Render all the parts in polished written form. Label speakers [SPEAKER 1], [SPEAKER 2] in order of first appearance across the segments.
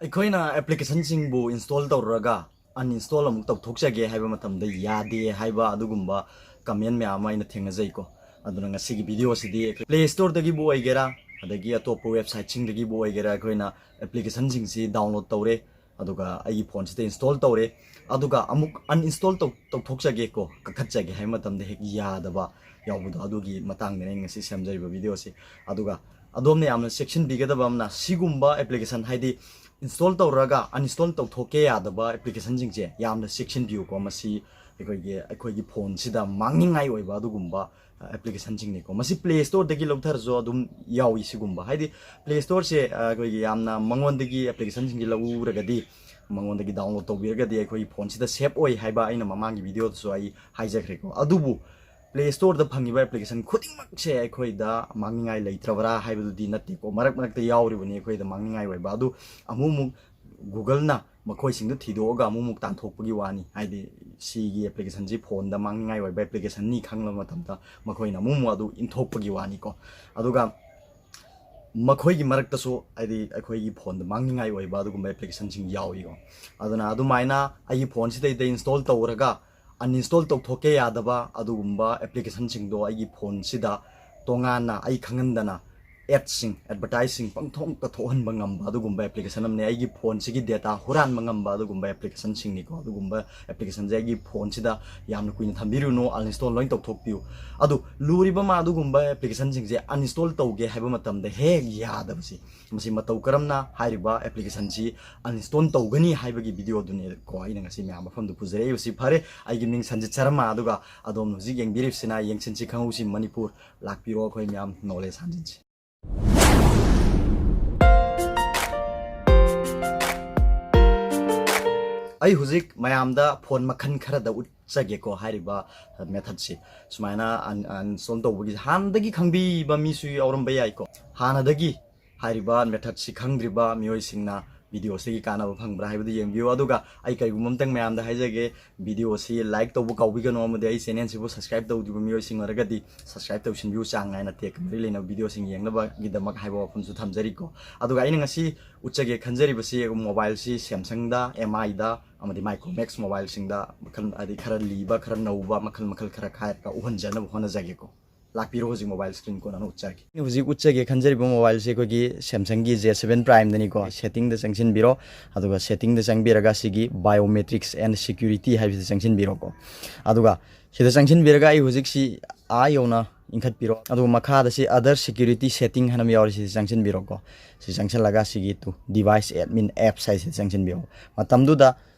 [SPEAKER 1] ꯑꯩꯈꯣꯏꯅ ꯑꯦꯄ꯭ꯂꯤꯀꯦꯁꯟꯁꯤꯡꯕꯨ ꯏꯟꯁꯇꯣꯜ ꯇꯧꯔꯒ ꯑꯟꯏꯟꯁꯇꯣꯜ ꯑꯃꯨꯛ ꯇꯧꯊꯣꯛꯆꯒꯦ ꯍꯥꯏꯕ ꯃꯇꯝꯗ ꯌꯥꯗꯦ ꯍꯥꯏꯕ ꯑꯗꯨꯒꯨꯝꯕ ꯀꯃꯦꯟ ꯃꯌꯥꯝ ꯑꯃ ꯑꯩꯅ ꯊꯦꯡꯅꯖꯩꯀꯣ ꯑꯗꯨꯅ ꯉꯁꯤꯒꯤ ꯚꯤꯗꯤꯑꯣꯁꯤꯗꯤ ꯄ꯭ꯂꯦ ꯁ꯭ꯇꯣꯔꯗꯒꯤꯕꯨ ꯑꯣꯏꯒꯦꯔꯥ ꯑꯗꯒꯤ ꯑꯇꯣꯞꯄ ꯋꯦꯕꯁꯥꯏꯠꯁꯤꯡꯗꯒꯤꯕꯨ ꯑꯣꯏꯒꯦꯔꯥ ꯑꯩꯈꯣꯏꯅ ꯑꯦꯄ꯭ꯂꯤꯀꯦꯁꯟꯁꯤꯡꯁꯤ ꯗꯥꯎꯟꯂꯣꯗ ꯇꯧꯔꯦ ꯑꯗꯨꯒ ꯑꯩꯒꯤ ꯐꯣꯟꯁꯤꯗ ꯏꯟꯁꯇꯣꯜ ꯇꯧꯔꯦ ꯑꯗꯨꯒ ꯑꯃꯨꯛ ꯑꯟꯏꯟꯁꯇꯣꯜ ꯇꯧꯊꯣꯛꯆꯒꯦꯀꯣ ꯀꯛꯊꯠꯆꯒꯦ ꯍꯥꯏꯕ ꯃꯇꯝꯗ ꯍꯦꯛ ꯌꯥꯗꯕ ꯌꯥꯎꯕꯗꯣ ꯑꯗꯨꯒꯤ ꯃꯇꯥꯡꯗꯅꯦ ꯑꯩ ꯉꯁꯤ ꯁꯦꯝꯖꯔꯤꯕ ꯚꯤꯗꯤꯑꯣꯁꯤ ꯑꯗꯨꯒ ꯑꯗꯣꯝꯅ ꯌꯥꯝꯅ ꯆꯦꯛꯁꯤꯟꯕꯤꯒꯗꯕ ꯑꯃꯅ ꯁꯤꯒꯨꯝꯕ ꯑꯦꯄ꯭ꯂꯤꯀꯦꯁꯟ ꯍꯥꯏꯗꯤ install ꯇꯧꯔꯒ uninstall ꯇꯧꯊꯣꯛꯀꯦ ꯌꯥꯗꯕ ꯑꯦꯄ꯭ꯂꯤꯀꯦꯁꯟꯁꯤꯡꯁꯦ ꯌꯥꯝꯅ ꯆꯦꯛꯁꯤꯟꯕꯤꯌꯨꯀꯣ ꯃꯁꯤ ꯑꯩꯈꯣꯏꯒꯤ ꯐꯣꯟꯁꯤꯗ ꯃꯥꯡꯅꯤꯡꯉꯥꯏ ꯑꯣꯏꯕ ꯑꯗꯨꯒꯨꯝꯕ ꯑꯦꯄ꯭ꯂꯤꯀꯦꯁꯟꯁꯤꯡꯅꯤꯀꯣ ꯃꯁꯤ ꯄ꯭ꯂꯦ ꯁ꯭ꯇꯣꯔꯗꯒꯤ ꯂꯧꯊꯔꯁꯨ ꯑꯗꯨꯝ ꯌꯥꯎꯏ ꯁꯤꯒꯨꯝꯕ ꯍꯥꯏꯗꯤ ꯄ꯭ꯂꯦ ꯁ꯭ꯇꯣꯔꯁꯦ ꯑꯩꯈꯣꯏꯒꯤ ꯌꯥꯝꯅ ꯃꯉꯣꯟꯗꯒꯤ ꯑꯦꯄ꯭ꯂꯤꯀꯦꯁꯟꯁꯤꯡꯁꯤ ꯂꯧꯔꯒꯗꯤ ꯃꯉꯣꯟꯗꯒꯤ ꯗꯥꯎꯟꯂꯣꯗ ꯇꯧꯕꯤꯔꯒꯗꯤ ꯑꯩꯈꯣꯏꯒꯤ ꯐꯣꯟꯁꯤꯗ ꯁꯦꯞ ꯑꯣꯏ ꯍꯥꯏꯕ ꯑꯩꯅ ꯃꯃꯥꯡꯒꯤ ꯚꯤꯗꯤꯑꯣꯗꯁꯨ ꯑꯩ ꯍꯥꯏꯖꯈ꯭ꯔꯦꯀꯣ ꯑꯗꯨꯕꯨ ꯄ꯭ꯂꯦ ꯁ꯭ꯇꯣꯔꯗ ꯐꯪꯉꯤꯕ ꯑꯦꯄ꯭ꯂꯤꯀꯦꯁꯟ ꯈꯨꯗꯤꯡꯃꯛꯁꯦ ꯑꯩꯈꯣꯏꯗ ꯃꯥꯡꯅꯤꯡꯉꯥꯏ ꯂꯩꯇ꯭ꯔꯕ꯭ꯔꯥ ꯍꯥꯏꯕꯗꯨꯗꯤ ꯅꯠꯇꯦꯀꯣ ꯃꯔꯛ ꯃꯔꯛꯇ ꯌꯥꯎꯔꯤꯕꯅꯤ ꯑꯩꯈꯣꯏꯗ ꯃꯥꯡꯅꯤꯡꯉꯥꯏ ꯑꯣꯏꯕ ꯑꯗꯨ ꯑꯃꯨꯛ ꯒꯨꯒꯜꯅ ꯃꯈꯣꯏꯁꯤꯡꯗꯨ ꯊꯤꯗꯣꯛꯑꯒ ꯑꯃꯨꯛ ꯇꯥꯟꯊꯣꯛꯄꯒꯤ ꯋꯥꯅꯤ ꯍꯥꯏꯗꯤ ꯁꯤꯒꯤ ꯑꯦꯄ꯭ꯂꯤꯀꯦꯁꯟꯁꯤ ꯐꯣꯟꯗ ꯃꯥꯡꯅꯤꯡꯉꯥꯏ ꯑꯣꯏꯕ ꯑꯦꯄ꯭ꯂꯤꯀꯦꯁꯟꯅꯤ ꯈꯪꯂꯕ ꯃꯇꯝꯗ ꯃꯈꯣꯏꯅ ꯑꯃꯨꯛ ꯑꯗꯨ ꯏꯟꯊꯣꯛꯄꯒꯤ ꯋꯥꯅꯤꯀꯣ ꯑꯗꯨꯒ ꯃꯈꯣꯏꯒꯤ ꯃꯔꯛꯇꯁꯨ ꯍꯥꯏꯗꯤ ꯑꯩꯈꯣꯏꯒꯤ ꯐꯣꯟꯗ ꯃꯥꯡꯅꯤꯡꯉꯥꯏ ꯑꯣꯏꯕ ꯑꯗꯨꯒꯨꯝꯕ ꯑꯦꯄ꯭ꯂꯤꯀꯦꯁꯟꯁꯤꯡ ꯌꯥꯎꯏꯀꯣ ꯑꯗꯨꯅ ꯑꯗꯨꯃꯥꯏꯅ ꯑꯩꯒꯤ ꯐꯣꯟꯁꯤꯗꯩꯗ ꯏꯟꯁꯇꯣꯜ ꯇꯧꯔꯒ ꯑꯟꯏꯟꯁꯇꯣꯜ ꯇꯧꯊꯣꯛꯀꯦ ꯌꯥꯗꯕ ꯑꯗꯨꯒꯨꯝꯕ ꯑꯦꯄ꯭ꯂꯤꯀꯦꯁꯟꯁꯤꯡꯗꯣ ꯑꯩꯒꯤ ꯐꯣꯟꯁꯤꯗ ꯇꯣꯉꯥꯟꯅ ꯑꯩ ꯈꯪꯍꯟꯗꯅ ꯑꯦꯗꯁꯤꯡ ꯑꯦꯗꯚꯔꯇꯥꯏꯖꯁꯤꯡ ꯄꯪꯊꯣꯛꯇ ꯊꯣꯛꯍꯟꯕ ꯉꯝꯕ ꯑꯗꯨꯒꯨꯝꯕ ꯑꯦꯄ꯭ꯂꯤꯀꯦꯁꯟ ꯑꯃꯅꯤ ꯑꯩꯒꯤ ꯐꯣꯟꯁꯤꯒꯤ ꯗꯦꯇꯥ ꯍꯨꯔꯥꯟꯕ ꯉꯝꯕ ꯑꯗꯨꯒꯨꯝꯕ ꯑꯦꯄ꯭ꯂꯤꯀꯦꯁꯟꯁꯤꯡꯅꯤꯀꯣ ꯑꯗꯨꯒꯨꯝꯕ ꯑꯦꯄ꯭ꯂꯤꯀꯦꯁꯟꯁꯦ ꯑꯩꯒꯤ ꯐꯣꯟꯁꯤꯗ ꯌꯥꯝꯅ ꯀꯨꯏꯅ ꯊꯝꯕꯤꯔꯨꯅꯨ ꯑꯟꯏꯟꯁꯇꯣꯜ ꯂꯣꯏ ꯇꯧꯊꯣꯛꯄꯤꯌꯨ ꯑꯗꯨ ꯂꯨꯔꯤꯕ ꯑꯗꯨꯒꯨꯝꯕ ꯑꯦꯄ꯭ꯂꯤꯀꯦꯁꯟꯁꯤꯡꯁꯦ ꯑꯟꯏꯟꯁꯇꯣꯜ ꯇꯧꯒꯦ ꯍꯥꯏꯕ ꯃꯇꯝꯗ ꯍꯦꯛ ꯌꯥꯗꯕꯁꯤ ꯃꯁꯤ ꯃꯇꯧ ꯀꯔꯝꯅ ꯍꯥꯏꯔꯤꯕ ꯑꯦꯄ꯭ꯂꯤꯀꯦꯁꯟꯁꯤ ꯑꯟꯏꯟꯁꯇꯣꯜ ꯇꯧꯒꯅꯤ ꯍꯥꯏꯕꯒꯤ ꯚꯤꯗꯤꯑꯣꯗꯨꯅꯤꯀꯣ ꯑꯩꯅ ꯉꯁꯤ ꯃꯌꯥꯝ ꯃꯐꯝꯗ ꯄꯨꯖꯔꯛꯏꯕꯁꯤ ꯐꯔꯦ ꯑꯩꯒꯤ ꯃꯤꯡ ꯁꯟꯖꯤꯠ ꯁꯔꯃ ꯑꯗꯨꯒ ꯑꯗꯣꯝꯅ ꯍꯧꯖꯤꯛ ꯌꯦꯡꯕꯤꯔꯤꯕꯁꯤꯅ ꯌꯦꯡꯁꯤꯟꯁꯤ ꯈꯪꯍꯧꯁꯤ ꯃꯅꯤꯄꯨꯔ ꯂꯥꯛꯄꯤꯔꯣ ꯑꯩꯈꯣꯏ ꯃꯌꯥꯝ ꯅꯣꯂꯦꯖ ꯍꯟꯖꯤꯟꯁꯤ ꯑꯩ ꯍꯧꯖꯤꯛ ꯃꯌꯥꯝꯗ ꯐꯣꯟ ꯃꯈꯜ ꯈꯔꯗ ꯎꯠꯆꯒꯦꯀꯣ ꯍꯥꯏꯔꯤꯕ ꯃꯦꯊꯠꯁꯤ ꯁꯨꯃꯥꯏꯅ ꯑꯟꯏꯟꯁꯇꯣꯜ ꯇꯧꯕꯒꯤ ꯍꯥꯟꯅꯗꯒꯤ ꯈꯪꯕꯤꯕ ꯃꯤꯁꯨ ꯌꯥꯎꯔꯝꯕ ꯌꯥꯏꯀꯣ ꯍꯥꯟꯅꯗꯒꯤ ꯍꯥꯏꯔꯤꯕ ꯃꯦꯊꯠꯁꯤ ꯈꯪꯗ꯭ꯔꯤꯕ ꯃꯤꯑꯣꯏꯁꯤꯡꯅ ꯚꯤꯗꯤꯑꯣꯁꯤꯒꯤ ꯀꯥꯟꯅꯕ ꯐꯪꯕ꯭ꯔꯥ ꯍꯥꯏꯕꯗꯨ ꯌꯦꯡꯕꯤꯌꯨ ꯑꯗꯨꯒ ꯑꯩ ꯀꯔꯤꯒꯨꯝꯕ ꯑꯃꯇꯪ ꯃꯌꯥꯝꯗ ꯍꯥꯏꯖꯒꯦ ꯚꯤꯗꯤꯑꯣꯁꯤ ꯂꯥꯏꯛ ꯇꯧꯕ ꯀꯥꯎꯕꯤꯒꯅꯨ ꯑꯃꯗꯤ ꯑꯩ ꯆꯦꯅꯦꯜꯁꯤꯕꯨ ꯁꯕꯁꯀ꯭ꯔꯥꯏꯕ ꯇꯧꯗ꯭ꯔꯤꯕ ꯃꯤꯑꯣꯏꯁꯤꯡ ꯑꯣꯏꯔꯒꯗꯤ ꯁꯕꯁꯀ꯭ꯔꯥꯏꯕ ꯇꯧꯁꯤꯟꯕꯤꯌꯨ ꯆꯥꯡ ꯅꯥꯏꯅ ꯇꯦꯛ ꯃꯔꯤ ꯂꯩꯅꯕ ꯚꯤꯗꯤꯑꯣꯁꯤꯡ ꯌꯦꯡꯅꯕꯒꯤꯗꯃꯛ ꯍꯥꯏꯕ ꯋꯥꯐꯝꯁꯨ ꯊꯝꯖꯔꯤꯀꯣ ꯑꯗꯨꯒ ꯑꯩꯅ ꯉꯁꯤ ꯎꯠꯆꯒꯦ ꯈꯟꯖꯔꯤꯕꯁꯤ ꯃꯣꯕꯥꯏꯜꯁꯤ ꯁꯦꯝꯁꯪꯗ ꯑꯦꯝ ꯑꯥꯏꯗ ꯑꯃꯗꯤ ꯃꯥꯏꯀ꯭ꯔꯣꯃꯦꯛꯁ ꯃꯣꯕꯥꯏꯜꯁꯤꯡꯗ ꯃꯈꯜ ꯍꯥꯏꯗꯤ ꯈꯔ ꯂꯤꯕ ꯈꯔ ꯅꯧꯕ ꯃꯈꯜ ꯈꯔ ꯈꯥꯏꯔꯒ ꯎꯍꯟꯖꯅꯕ ꯍꯣꯠꯅꯖꯒꯦꯀꯣ ꯂꯥꯛꯄꯤꯔꯣ ꯍꯧꯖꯤꯛ ꯃꯣꯕꯥꯏꯜ ꯁ꯭ꯀ꯭ꯔꯤꯟ ꯀꯣꯟꯅ ꯎꯠꯆꯒꯦ ꯍꯧꯖꯤꯛ ꯎꯠꯆꯒꯦ ꯈꯟꯖꯔꯤꯕ ꯃꯣꯕꯥꯏꯜꯁꯤ ꯑꯩꯈꯣꯏꯒꯤ ꯁꯦꯝꯁꯪꯒꯤ J7 ꯄ꯭ꯔꯥꯏꯝꯗꯅꯤꯀꯣ ꯁꯦꯠꯇꯤꯡꯗ ꯆꯪꯁꯤꯟꯕꯤꯔꯣ ꯑꯗꯨꯒ ꯁꯦꯠꯇꯤꯡꯗ ꯆꯪꯕꯤꯔꯒ ꯁꯤꯒꯤ ꯕꯥꯏꯑꯣꯃꯦꯇ꯭ꯔꯤꯛꯁ ꯑꯦꯟ ꯁꯦꯀ꯭ꯌꯨꯔꯤꯇꯤ ꯍꯥꯏꯕꯁꯤꯗ ꯆꯪꯁꯤꯟꯕꯤꯔꯣꯀꯣ ꯑꯗꯨꯒ ꯁꯤꯗ ꯆꯪꯁꯤꯟꯕꯤꯔꯒ ꯑꯩ ꯍꯧꯖꯤꯛꯁꯤ ꯌꯧꯅ ꯏꯟꯈꯠꯄꯤꯔꯣ ꯑꯗꯨꯒ ꯃꯈꯥꯗ ꯁꯤ ꯑꯗꯔ ꯁꯦꯀ꯭ꯌꯨꯔꯤꯇꯤ ꯁꯦꯠꯇꯤꯡ ꯍꯥꯏꯅ ꯌꯥꯎꯔꯤ ꯁꯤꯗ ꯆꯪꯁꯤꯟꯕꯤꯔꯣꯀꯣ ꯁꯤ ꯆꯪꯁꯤꯜꯂꯒ ꯁꯤꯒꯤ ꯗꯤꯚꯥꯏꯁ ꯑꯦꯗꯃꯤꯟ ꯑꯦꯞꯁ ꯍꯥꯏꯁꯤꯗ ꯆꯪꯁꯤꯟꯕꯤꯔꯣ ꯃꯇꯝꯗꯨꯗ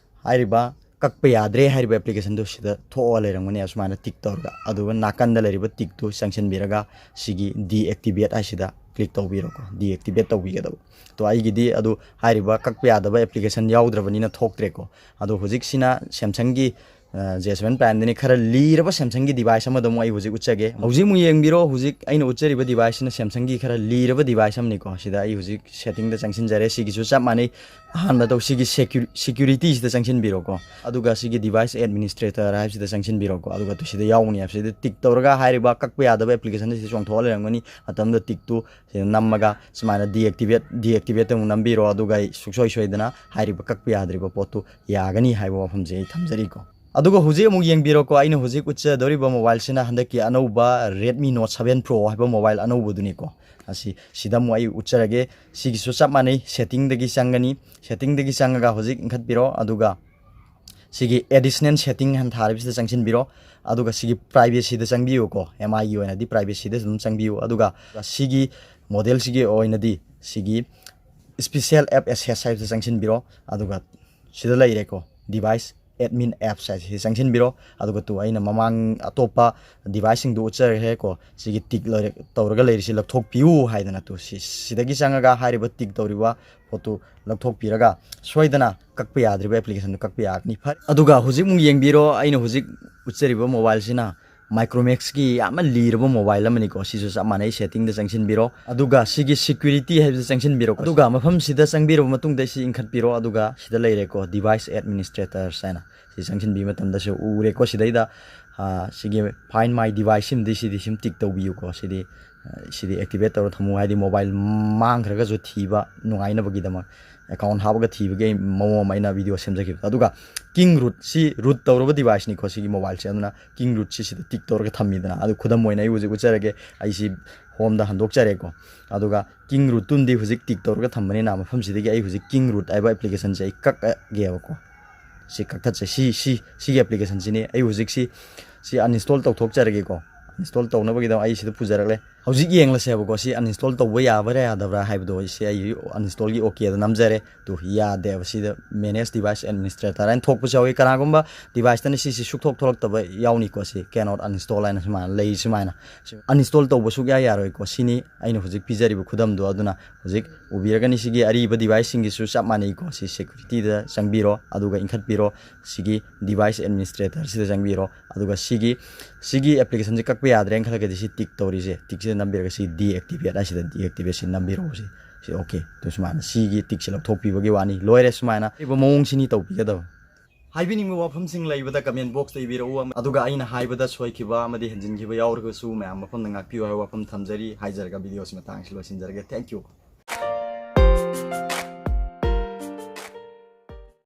[SPEAKER 1] ꯍꯥꯏꯔꯤꯕ ꯀꯛꯄ ꯌꯥꯗ꯭ꯔꯦ ꯍꯥꯏꯔꯤꯕ ꯑꯦꯄ꯭ꯂꯤꯀꯦꯁꯟꯗꯨ ꯁꯤꯗ ꯊꯣꯛꯑ ꯂꯩꯔꯝꯒꯅꯤ ꯑꯁꯨꯃꯥꯏꯅ ꯇꯤꯛ ꯇꯧꯔꯒ ꯑꯗꯨꯒ ꯅꯥꯀꯟꯗ ꯂꯩꯔꯤꯕ ꯇꯤꯛꯇꯨ ꯆꯪꯁꯤꯟꯕꯤꯔꯒ ꯁꯤꯒꯤ ꯗꯤꯑꯦꯛꯇꯤꯚꯦꯠ ꯍꯥꯏꯁꯤꯗ ꯀ꯭ꯂꯤꯛ ꯇꯧꯕꯤꯔꯣꯀꯣ ꯗꯤꯑꯦꯛꯇꯤꯚꯦꯠ ꯇꯧꯕꯤꯒꯗꯕ ꯇꯣ ꯑꯩꯒꯤꯗꯤ ꯑꯗꯨ ꯍꯥꯏꯔꯤꯕ ꯀꯛꯄ ꯌꯥꯗꯕ ꯑꯦꯄ꯭ꯂꯤꯀꯦꯁꯟ ꯌꯥꯎꯗ꯭ꯔꯕꯅꯤꯅ ꯊꯣꯛꯇ꯭ꯔꯦꯀꯣ ꯑꯗꯣ ꯍꯧꯖꯤꯛꯁꯤꯅ ꯁꯦꯝꯁꯪꯒꯤ J7 ꯄ꯭ꯔꯥꯏꯝꯗꯅꯤ ꯈꯔ ꯂꯤꯔꯕ ꯁꯦꯝꯁꯪꯒꯤ ꯗꯤꯚꯥꯏꯁ ꯑꯃꯗ ꯑꯃꯨꯛ ꯑꯩ ꯍꯧꯖꯤꯛ ꯎꯠꯆꯒꯦ ꯍꯧꯖꯤꯛ ꯑꯃꯨꯛ ꯌꯦꯡꯕꯤꯔꯣ ꯍꯧꯖꯤꯛ ꯑꯩꯅ ꯎꯠꯆꯔꯤꯕ ꯗꯤꯚꯥꯏꯁꯁꯤꯅ ꯁꯦꯝꯁꯪꯒꯤ ꯈꯔ ꯂꯤꯔꯕ ꯗꯤꯚꯥꯏꯁ ꯑꯃꯅꯤꯀꯣ ꯁꯤꯗ ꯑꯩ ꯍꯧꯖꯤꯛ ꯁꯦꯠꯇꯤꯡꯗ ꯆꯪꯁꯤꯟꯖꯔꯦ ꯁꯤꯒꯤꯁꯨ ꯆꯞ ꯃꯥꯟꯅꯩ ꯑꯍꯥꯟꯕꯗ ꯁꯤꯒꯤ ꯁꯦꯀ꯭ꯌꯨꯔꯤꯇꯤꯁꯤꯗ ꯆꯪꯁꯤꯟꯕꯤꯔꯣꯀꯣ ꯑꯗꯨꯒ ꯁꯤꯒꯤ ꯗꯤꯚꯥꯏꯁ ꯑꯦꯗꯃꯤꯅꯤꯁꯇ꯭ꯔꯦꯇꯔ ꯍꯥꯏꯕꯁꯤꯗ ꯆꯪꯁꯤꯟꯕꯤꯔꯣꯀꯣ ꯑꯗꯨꯒ ꯁꯤꯗ ꯌꯥꯎꯒꯅꯤ ꯍꯥꯏꯕꯁꯤꯗ ꯇꯤꯛ ꯇꯧꯔꯒ ꯍꯥꯏꯔꯤꯕ ꯀꯛꯄ ꯌꯥꯗꯕ ꯑꯦꯄ꯭ꯂꯤꯀꯦꯁꯟ ꯁꯤꯗ ꯆꯣꯡꯊꯣꯛꯑ ꯂꯩꯔꯝꯒꯅꯤ ꯃꯇꯝꯗ ꯇꯤꯛꯇꯨ ꯁꯤꯗ ꯅꯝꯃꯒ ꯁꯨꯃꯥꯏꯅ ꯗꯤꯑꯦꯛꯇꯤꯚꯦꯠꯇ ꯑꯃꯨꯛ ꯅꯝꯕꯤꯔꯣ ꯑꯗꯨꯒ ꯑꯩ ꯁꯨꯡꯁꯣꯏ ꯁꯣꯏꯗꯅ ꯍꯥꯏꯔꯤꯕ ꯀꯛꯄ ꯌꯥꯗ꯭ꯔꯤꯕ ꯄꯣꯠꯇꯨ ꯌꯥꯒꯅꯤ ꯍꯥꯏꯕ ꯋꯥꯐꯝꯁꯦ ꯑꯩ ꯊꯝꯖꯔꯤꯀꯣ ꯑꯗꯨꯒ ꯍꯧꯖꯤꯛ ꯑꯃꯨꯛ ꯌꯦꯡꯕꯤꯔꯣꯀꯣ ꯑꯩꯅ ꯍꯧꯖꯤꯛ ꯎꯠꯆꯗꯧꯔꯤꯕ ꯃꯣꯕꯥꯏꯜꯁꯤꯅ ꯍꯟꯗꯛꯀꯤ ꯑꯅꯧꯕ Redmi Note 7 Pro ꯍꯥꯏꯕ mobile ꯑꯅꯧꯕꯗꯨꯅꯤꯀꯣ sida mo ay utserage sigi susap manay setting dagi sangani setting dagi sangaga hojik ingkhatbiro aduga sigi additional setting han tharibisida changsin biro aduga sigi privacy da changbiyo ko MI oina di privacy da changbiyo aduga sigi model sigi oina di sigi special app access da changsin biro aduga sida laire ko device admin apps sai sanction biro aduga tu aina mamang atopa device do ucher he ko sigi tik lore tawraga leiri si lakthok piu haidana tu sidagi sangaga hariba tik tawriwa photo lakthok piraga soidana kakpa yadriba application kakpa yakni phar aduga hujik mung yengbiro aina hujik ucheriba mobile sina Micromax ki ama lirbo mobile amani ko sisu samanai setting da changsin biro aduga sigi security hai changsin biro aduga mafam sida changbiro matung da si ingkhat biro aduga sida leire ko device administrator sana si changsin bi matam da se ure ko sidai da sigi find my device sim di sim tik to biu ko sidi activate tor thamu hai di mobile mang khraga jo thiba nungai na bagi dama account habaga thiba mo maina video semjaki aduga king root si root tawraba device ni khosi mobile che aduna king root si sida tik tawrga thammi dana adu khudam moina ai hujik ucharage ai si home da handok chare ko aduga king root tundi hujik tik tawrga thambani na mafam sidagi ai hujik king root aiba application che kak ge ko si kak tha che si application ni ai hujik si uninstall taw thok charage ko install tawna bagi da ai sida pujarale hojik yeng la sebo ko si uninstall tawba ya bare ya dabra haibdo si ai uninstall gi okay da namjare to ya de sida manage device administrator and thok pujawi kana gumba device tan si suk thok tholak taba yauni ko si cannot uninstall line sma lei smaina uninstall tawba suk ya roi ko sini aina hojik pijari bu khudam do aduna hojik ubiraga ni sigi ari ba device singi su chap mani ko si security da sangbiro aduga inkhat biro sigi device administrator sida sangbiro aduga sigi application je kakpe adreng khala ke si tik tori je tik je number ga si deactivate asida deactivate si number si okay to sumana sigi tik se lok thopi bagi wani loire sumana ibo mong sini topi ga da haibini mu wafam sing laibada comment box te biro aduga aina haibada soikiba amadi henjin kiba yaurga su mayam mafam ngak piwa wafam thamjari haijar ga video sima tang silo sinjar ga thank you